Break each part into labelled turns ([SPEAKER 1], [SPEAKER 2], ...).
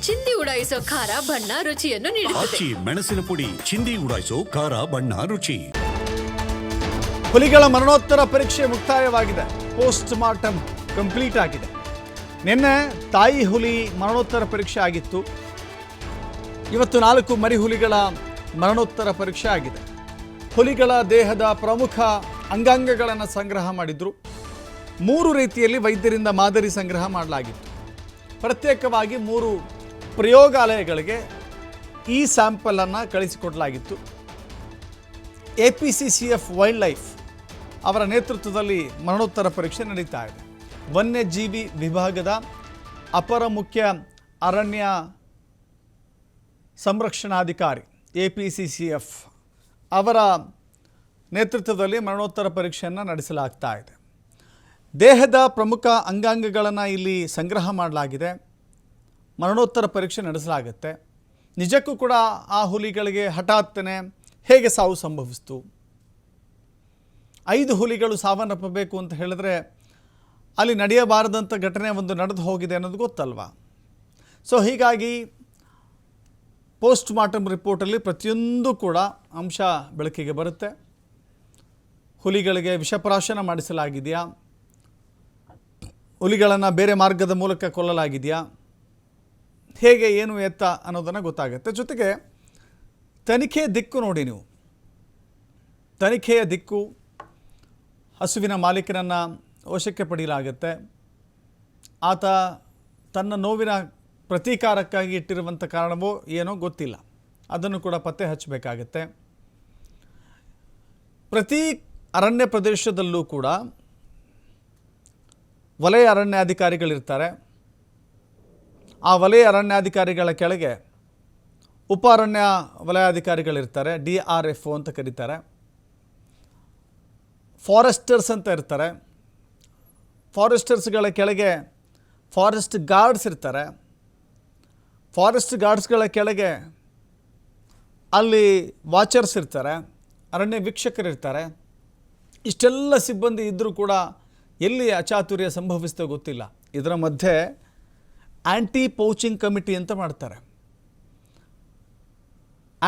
[SPEAKER 1] ಚಿಂದಿ ಉಡಾಯಿಸೋ ಖಾರ ಬಣ್ಣ ರುಚಿಯನ್ನು ನೀಡುತ್ತದೆ.
[SPEAKER 2] ಮೆಣಸಿನ ಪುಡಿ ಚಿಂದಿ ಉಡಾಯಿಸೋ ಖಾರ ಬಣ್ಣ ರುಚಿ.
[SPEAKER 3] ಹುಲಿಗಳ ಮರಣೋತ್ತರ ಪರೀಕ್ಷೆ ಮುಕ್ತಾಯವಾಗಿದೆ. ಪೋಸ್ಟ್ ಮಾರ್ಟಮ್ ಕಂಪ್ಲೀಟ್ ಆಗಿದೆ. ನಿನ್ನೆ ತಾಯಿ ಹುಲಿ ಮರಣೋತ್ತರ ಪರೀಕ್ಷೆ ಆಗಿತ್ತು. ಇವತ್ತು 4 ಮರಿ ಹುಲಿಗಳ ಮರಣೋತ್ತರ ಪರೀಕ್ಷೆ ಆಗಿದೆ. ಹುಲಿಗಳ ದೇಹದ ಪ್ರಮುಖ ಅಂಗಾಂಗಗಳನ್ನು ಸಂಗ್ರಹ ಮಾಡಿದ್ರು. 3 ರೀತಿಯಲ್ಲಿ ವೈದ್ಯರಿಂದ ಮಾದರಿ ಸಂಗ್ರಹ ಮಾಡಲಾಗಿತ್ತು. ಪ್ರತ್ಯೇಕವಾಗಿ 3 ಪ್ರಯೋಗಾಲಯಗಳಿಗೆ ಈ ಸ್ಯಾಂಪಲನ್ನು ಕಳಿಸಿಕೊಡಲಾಗಿತ್ತು. APCCF ವೈಲ್ಡ್ ಲೈಫ್ ಅವರ ನೇತೃತ್ವದಲ್ಲಿ ಮರಣೋತ್ತರ ಪರೀಕ್ಷೆ ನಡೀತಾ ಇದೆ. ವನ್ಯಜೀವಿ ವಿಭಾಗದ ಅಪರ ಮುಖ್ಯ ಅರಣ್ಯ ಸಂರಕ್ಷಣಾಧಿಕಾರಿ APCCF ಅವರ ನೇತೃತ್ವದಲ್ಲಿ ಮರಣೋತ್ತರ ಪರೀಕ್ಷೆಯನ್ನು ನಡೆಸಲಾಗ್ತಾ ಇದೆ. ದೇಹದ ಪ್ರಮುಖ ಅಂಗಾಂಗಗಳನ್ನು ಇಲ್ಲಿ ಸಂಗ್ರಹ ಮಾಡಲಾಗಿದೆ. ಮರಣೋತ್ತರ ಪರೀಕ್ಷೆ ನಡೆಸಲಾಗುತ್ತೆ. ನಿಜಕ್ಕೂ ಕೂಡ ಆ ಹುಲಿಗಳಿಗೆ ಹಠಾತ್ತನೆ ಹೇಗೆ ಸಾವು ಸಂಭವಿಸಿತು? 5 ಹುಲಿಗಳು ಸಾವನ್ನಪ್ಪಬೇಕು ಅಂತ ಹೇಳಿದ್ರೆ ಅಲ್ಲಿ ನಡೆಯಬಾರದಂಥ ಘಟನೆ ಒಂದು ನಡೆದು ಹೋಗಿದೆ ಅನ್ನೋದು ಗೊತ್ತಲ್ವಾ? ಸೊ ಹೀಗಾಗಿ ಪೋಸ್ಟ್ ಮಾರ್ಟಮ್ ರಿಪೋರ್ಟಲ್ಲಿ ಪ್ರತಿಯೊಂದು ಕೂಡ ಅಂಶ ಬೆಳಕಿಗೆ ಬರುತ್ತೆ. ಹುಲಿಗಳಿಗೆ ವಿಷಪ್ರಾಶನ ಮಾಡಿಸಲಾಗಿದೆಯಾ? ಹುಲಿಗಳನ್ನು ಬೇರೆ ಮಾರ್ಗದ ಮೂಲಕ ಕೊಲ್ಲಲಾಗಿದೆಯಾ? ಹೇಗೆ ಏನು ಎತ್ತ ಅನ್ನೋದನ್ನು ಗೊತ್ತಾಗುತ್ತೆ. ಜೊತೆಗೆ ತನಿಖೆ ದಿಕ್ಕು ನೋಡಿ ನೀವು. ತನಿಖೆಯ ದಿಕ್ಕು ಹಸುವಿನ ಮಾಲೀಕನನ್ನು ವಶಕ್ಕೆ ಪಡೆಯಲಾಗುತ್ತೆ. ಆತ ತನ್ನ ನೋವಿನ ಪ್ರತೀಕಾರಕ್ಕಾಗಿ ಇಟ್ಟಿರುವಂಥ ಕಾರಣವೋ ಏನೋ ಗೊತ್ತಿಲ್ಲ. ಅದನ್ನು ಕೂಡ ಪತ್ತೆ ಹಚ್ಚಬೇಕಾಗತ್ತೆ. ಪ್ರತಿ ಅರಣ್ಯ ಪ್ರದೇಶದಲ್ಲೂ ಕೂಡ ವಲಯ ಅರಣ್ಯಾಧಿಕಾರಿಗಳಿರ್ತಾರೆ. ಆ ವಲಯ ಅರಣ್ಯಾಧಿಕಾರಿಗಳ ಕೆಳಗೆ ಉಪ ಅರಣ್ಯ ವಲಯಾಧಿಕಾರಿಗಳಿರ್ತಾರೆ. DRF ಅಂತ ಕರೀತಾರೆ. ಫಾರೆಸ್ಟರ್ಸ್ ಅಂತ ಇರ್ತಾರೆ. ಫಾರೆಸ್ಟರ್ಸ್ಗಳ ಕೆಳಗೆ ಫಾರೆಸ್ಟ್ ಗಾರ್ಡ್ಸ್ ಇರ್ತಾರೆ. ಫಾರೆಸ್ಟ್ ಗಾರ್ಡ್ಸ್ಗಳ ಕೆಳಗೆ ಅಲ್ಲಿ ವಾಚರ್ಸ್ ಇರ್ತಾರೆ, ಅರಣ್ಯ ವೀಕ್ಷಕರಿರ್ತಾರೆ. ಇಷ್ಟೆಲ್ಲ ಸಿಬ್ಬಂದಿ ಇದ್ದರೂ ಕೂಡ ಎಲ್ಲಿ ಅಚಾತುರ್ಯ ಸಂಭವಿಸ್ತೋ ಗೊತ್ತಿಲ್ಲ. ಇದರ ಮಧ್ಯೆ ಆ್ಯಂಟಿ ಪೌಚಿಂಗ್ ಕಮಿಟಿ ಅಂತ ಮಾಡ್ತಾರೆ.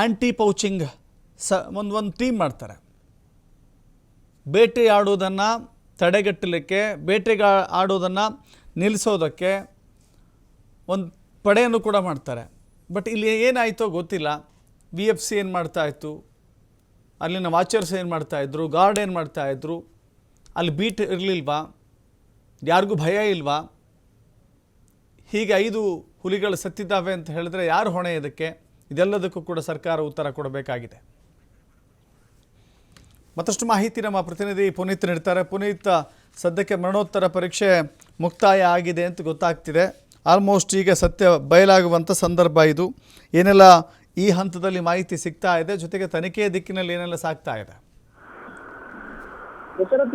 [SPEAKER 3] ಆ್ಯಂಟಿ ಪೌಚಿಂಗ್ ಒಂದು ಟೀಮ್ ಮಾಡ್ತಾರೆ. ಬೇಟೆಯಾಡೋದನ್ನು ತಡೆಗಟ್ಟಲಿಕ್ಕೆ, ಬೇಟೆಗಾಡೋದನ್ನು ನಿಲ್ಲಿಸೋದಕ್ಕೆ ಒಂದು ಪಡೆಯನ್ನು ಕೂಡ ಮಾಡ್ತಾರೆ. ಬಟ್ ಇಲ್ಲಿ ಏನಾಯಿತೋ ಗೊತ್ತಿಲ್ಲ. VFC ಏನು ಮಾಡ್ತಾಯಿತ್ತು, ಅಲ್ಲಿನ ವಾಚರ್ಸ್ ಏನು ಮಾಡ್ತಾಯಿದ್ರು, ಗಾರ್ಡ್ ಏನು ಮಾಡ್ತಾಯಿದ್ರು, ಅಲ್ಲಿ ಬೀಟ್ ಇರಲಿಲ್ವಾ, ಯಾರಿಗೂ ಭಯ ಇಲ್ವಾ? ಹೀಗೆ 5 ಹುಲಿಗಳು ಸತ್ತಿದ್ದಾವೆ ಅಂತ ಹೇಳಿದ್ರೆ ಯಾರು ಹೊಣೆ ಇದಕ್ಕೆ? ಇದೆಲ್ಲದಕ್ಕೂ ಕೂಡ ಸರ್ಕಾರ ಉತ್ತರ ಕೊಡಬೇಕಾಗಿದೆ. ಮತ್ತಷ್ಟು ಮಾಹಿತಿ ನಮ್ಮ ಪ್ರತಿನಿಧಿ ಪುನೀತ್ ನೀಡ್ತಾರೆ. ಪುನೀತ್, ಸದ್ಯಕ್ಕೆ ಮರಣೋತ್ತರ ಪರೀಕ್ಷೆ ಮುಕ್ತಾಯ ಆಗಿದೆ ಅಂತ ಗೊತ್ತಾಗ್ತಿದೆ. ಆಲ್ಮೋಸ್ಟ್ ಈಗ ಸತ್ಯ ಬಯಲಾಗುವಂಥ ಸಂದರ್ಭ ಇದು. ಏನೆಲ್ಲ ಈ ಹಂತದಲ್ಲಿ ಮಾಹಿತಿ ಸಿಗ್ತಾ ಇದೆ? ಜೊತೆಗೆ ತನಿಖೆಯ ದಿಕ್ಕಿನಲ್ಲಿ ಏನೆಲ್ಲ ಸಾಗ್ತಾ ಇದೆ?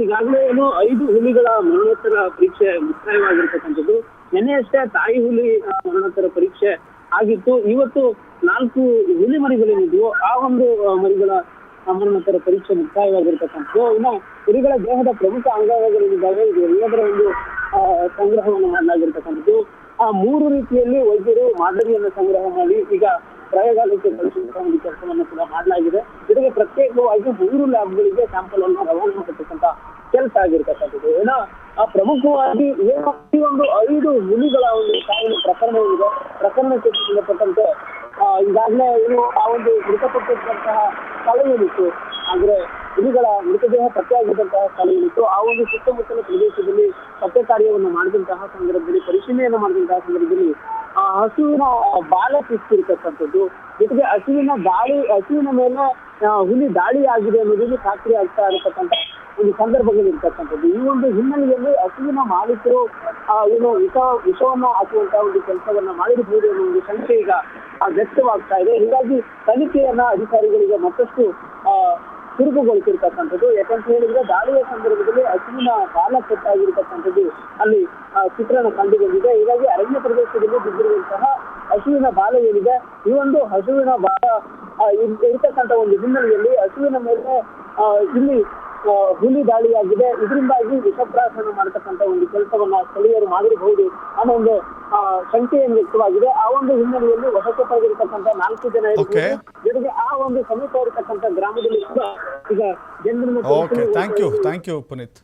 [SPEAKER 4] ಈಗಾಗಲೇ 5 ಹುಲಿಗಳ ಮರಣೋತ್ತರ ಪರೀಕ್ಷೆ ಮುಕ್ತಾಯವಾಗಿರ್ತಕ್ಕಂಥದ್ದು. ನಿನ್ನೆಯಷ್ಟೇ ತಾಯಿ ಹುಲಿ ಮರಣೋತ್ತರ ಪರೀಕ್ಷೆ ಆಗಿತ್ತು. ಇವತ್ತು 4 ಹುಲಿ ಮರಿಗಳೇನಿದ್ವು ಆ ಒಂದು ಮರಿಗಳ ಮರಣೋತ್ತರ ಪರೀಕ್ಷೆ ಮುಕ್ತಾಯವಾಗಿರ್ತಕ್ಕಂಥದ್ದು. ಇನ್ನು ಹುಲಿಗಳ ದೇಹದ ಪ್ರಮುಖ ಅಂಗಾಂಗಗಳಿದ್ದಾವೆ. ಇದು ಎಲ್ಲದರ ಒಂದು ಸಂಗ್ರಹವನ್ನು ಮಾಡಲಾಗಿರ್ತಕ್ಕಂಥದ್ದು. ಆ 3 ರೀತಿಯಲ್ಲಿ ವೈದ್ಯರು ಮಾದರಿಯನ್ನು ಸಂಗ್ರಹ ಮಾಡಿ ಈಗ ಪ್ರಯೋಗಾಲಯಕ್ಕೆ ಕಳಿಸುವಂತಹ ಒಂದು ಕೆಲಸವನ್ನು ಕೂಡ ಮಾಡಲಾಗಿದೆ. ಜೊತೆಗೆ ಪ್ರತ್ಯೇಕವಾಗಿ 3 ಲ್ಯಾಬ್ಗಳಿಗೆ ಸ್ಯಾಂಪಲ್ ಅನ್ನು ರವಾನೆ ಮಾಡತಕ್ಕಂತ ಕೆಲಸ ಆಗಿರ್ತಕ್ಕಂಥದ್ದು. ಏನೋ ಪ್ರಮುಖವಾಗಿ ಈ ಒಂದು 5 ಹುಲಿಗಳ ಒಂದು ಸಾವಿನ ಪ್ರಕರಣ ಇದೆ. ಪ್ರಕರಣಕ್ಕೆ ಸಂಬಂಧಪಟ್ಟಂತೆ ಈಗಾಗಲೇ ಆ ಒಂದು ಮೃತಪಟ್ಟಿದ್ದಂತಹ ಸ್ಥಳ ಏನಿತ್ತು, ಅಂದ್ರೆ ಹುಲಿಗಳ ಮೃತದೇಹ ಪತ್ತೆ ಆಗಿದ್ದಂತಹ ಸ್ಥಳ ಏನಿತ್ತು, ಆ ಒಂದು ಸುತ್ತಮುತ್ತಲ ಪ್ರದೇಶದಲ್ಲಿ ಪತ್ತೆ ಕಾರ್ಯವನ್ನು ಮಾಡಿದಂತಹ ಸಂದರ್ಭದಲ್ಲಿ, ಪರಿಶೀಲನೆಯನ್ನು ಮಾಡಿದಂತಹ ಸಂದರ್ಭದಲ್ಲಿ ಹಸುವಿನ ಬಾಲ ಸಿಕ್ಕಿರ್ತಕ್ಕಂಥದ್ದು. ಜೊತೆಗೆ ಹಸುವಿನ ಮೇಲೆ ಹುಲಿ ದಾಳಿ ಆಗಿದೆ ಅನ್ನೋದಕ್ಕೆ ಖಾತ್ರಿ ಆಗ್ತಾ ಇರತಕ್ಕಂಥ ಒಂದು ಸಂದರ್ಭಗಳಿರ್ತಕ್ಕಂಥದ್ದು. ಈ ಒಂದು ಹಿನ್ನೆಲೆಯಲ್ಲಿ ಹಸುವಿನ ಮಾಲೀಕರು ವಿಷವನ್ನ ಹಾಕುವಂತಹ ಒಂದು ಕೆಲಸವನ್ನ ಮಾಡಿರಬಹುದು ಅನ್ನೋ ಒಂದು ಸಂಶಯ ಈಗ ವ್ಯಕ್ತವಾಗ್ತಾ ಇದೆ. ಹೀಗಾಗಿ ತನಿಖೆಯನ್ನ ಅಧಿಕಾರಿಗಳಿಗೆ ಮತ್ತಷ್ಟು ಚುರುಕುಗೊಳಿಸಿರ್ತಕ್ಕಂಥದ್ದು. ಯಾಕಂತ ಹೇಳಿದ್ರೆ ದಾಳಿಯ ಸಂದರ್ಭದಲ್ಲಿ ಹಸುವಿನ ಬಾಲ ಕಟ್ಟಾಗಿರ್ತಕ್ಕಂಥದ್ದು ಅಲ್ಲಿ ಚಿತ್ರಣ ಕಂಡು ಬಂದಿದೆ. ಹೀಗಾಗಿ ಅರಣ್ಯ ಪ್ರದೇಶದಲ್ಲಿ ಬಿದ್ದಿರುವಂತಹ ಹಸುವಿನ ಬಾಲ ಏನಿದೆ, ಈ ಒಂದು ಹಸುವಿನ ಬಾಲ ಇರ್ತಕ್ಕಂಥ ಒಂದು ಹಿನ್ನೆಲೆಯಲ್ಲಿ ಹಸುವಿನ ಮೇಲೆ ಇಲ್ಲಿ ಹುಲಿ ದಾಳಿಯಾಗಿದೆ. ಇದರಿಂದಾಗಿ ವಿಷಪ್ರಾಶನ ಮಾಡತಕ್ಕಂತ ಒಂದು ಕೆಲಸವನ್ನ ಸ್ಥಳೀಯರು ಮಾಡಿರಬಹುದು ಅನ್ನೋ ಒಂದು ಶಂಕೆಯನ್ನು ವ್ಯಕ್ತವಾಗಿದೆ. ಆ ಒಂದು ಹಿನ್ನೆಲೆಯಲ್ಲಿ ವಶಕ್ಕೆ 4 ಜನ ಇರಬಹುದು. ಜೊತೆಗೆ ಆ ಒಂದು ಸಮೀಪ ಇರತಕ್ಕಂತ ಗ್ರಾಮದಲ್ಲಿ ಕೂಡ ಈಗ ಜನರನ್ನು
[SPEAKER 3] ಓಕೆ, ಥ್ಯಾಂಕ್ ಯು ಪುನೀತ್.